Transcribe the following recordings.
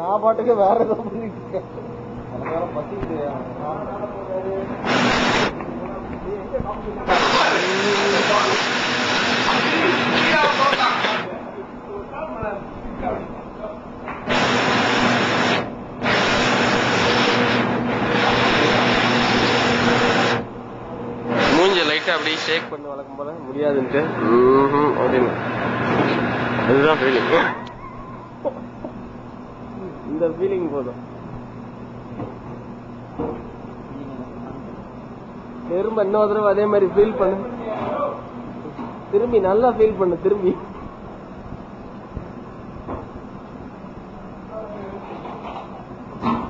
நான் பாட்டுக்கு வேற ஏதோ பண்ணிட்டு இருக்கேன். பசிக்குது. மூஞ்ச லைட்டா அப்படியே ஷேக் பண்ண வழக்கம் போல முடியாதுன்ட்டு அப்படின்னு அதுதான் ஃபீலிங். இந்த ஃபீலிங் போதும். திரும்ப இன்னொரு தடவை அதே மாதிரி ஃபீல் பண்ணு. திரும்பி நல்லா ஃபீல் பண்ணு. திரும்பி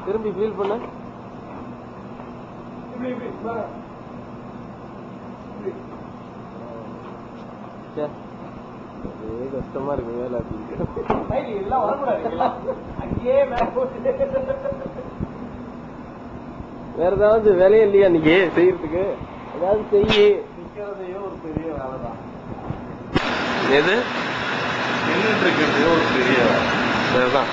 திரும்பி ஃபீல் பண்ண. கஷ்டமா இருக்கு வேலை அப்படின்னு. வேற ஏதாவது வேலையே இல்லையா இன்னைக்கு செய்யறதுக்கு? ஏதாவது செய்ய நிக்கிறதையோ ஒரு பெரிய வேலைதான். எது நின்றுட்டு இருக்கிறதையோ ஒரு பெரிய வேலைதான்.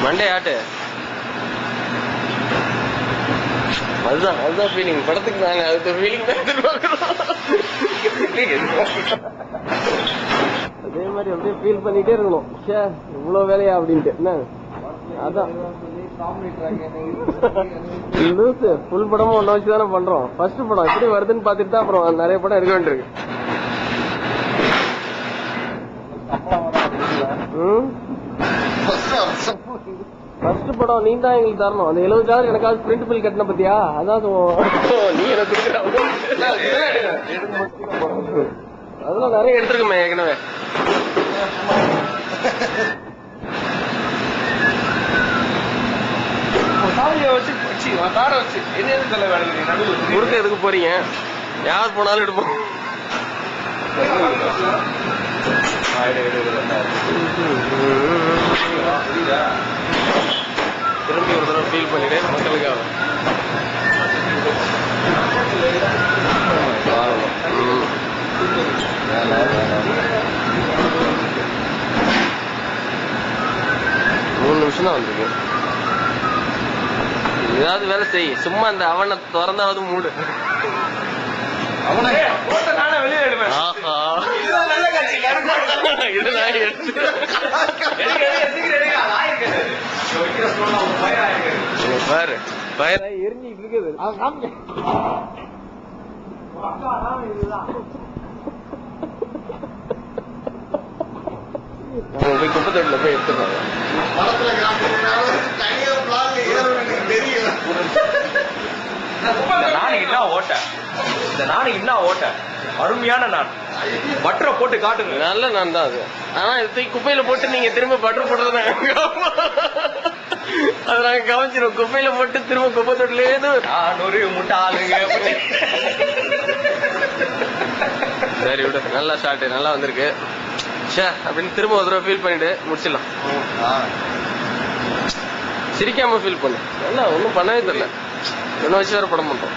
மண்டே ஆட்டு. அதுதான் ஃபீலிங். படத்துக்கு நாங்க அதுக்கு ஃபீலிங் தான் எதிர்பார்க்கிறோம். அதே மாதிரி அப்படியே ஃபீல் பண்ணிட்டே இருக்கணும். இவ்வளவு வேலையா அப்படின்ட்டு. என்ன அதான் லூசு. ஃபுல் படமும் ஒன்ன வச்சுதானே பண்றோம். ஃபர்ஸ்ட் படம் எப்படி வருதுன்னு பாத்துட்டு தான் அப்புறம் நிறைய படம் எடுக்க வேண்டியிருக்கு. ஃபர்ஸ்ட் படம் நீ தான் எங்களுக்கு தரணும். அந்த 70,000 எனக்காவது பிரிண்ட் பில் கட்டின பத்தியா? அதான் நீ எனக்கு அதெல்லாம் நிறைய எடுத்துருக்குமே ஏற்கனவே. முறுக்க எதுக்கு போறீங்க? யார் போனாலும் எடுப்போம். திரும்பி ஒரு தடவை ஃபீல் பண்ணிட்டு மக்களுக்காக மூணு நிமிஷம் தான் வந்திருக்கு. ஏதாவது வேலை செய். சும்மா அந்த அவனை திறந்தாவது மூடு. வெளியே எடுப்பேன். பாரு பயரா எரிஞ்சிட்டு இருக்குது. போய் குப்பை தொட்டில போய் எடுத்துருவாங்க. இந்த நாளைக்கு என்ன ஓட்ட அருமையான நான் பட்டரை போட்டு காட்டுங்க. நல்ல நான் தான் அது. ஆனா இது குப்பையில போட்டு நீங்க திரும்ப பட்டர் போடுறது அது நாங்க கவனிச்சிடும். குப்பையில போட்டு திரும்ப குப்பை தொட்டில ஒரு முட்டை ஆளுங்க. சரி விட நல்லா ஷார்ட் நல்லா வந்திருக்கு. அப்படின்னு திரும்ப ஒரு தடவை ஃபீல் பண்ணிட்டு முடிச்சிடலாம். சிரிக்காம ஃபீல் பண்ணு. நல்லா ஒன்னும் பண்ணவே தெரியல. ஒன்னும் வச்சு வேற படம் பண்றோம்.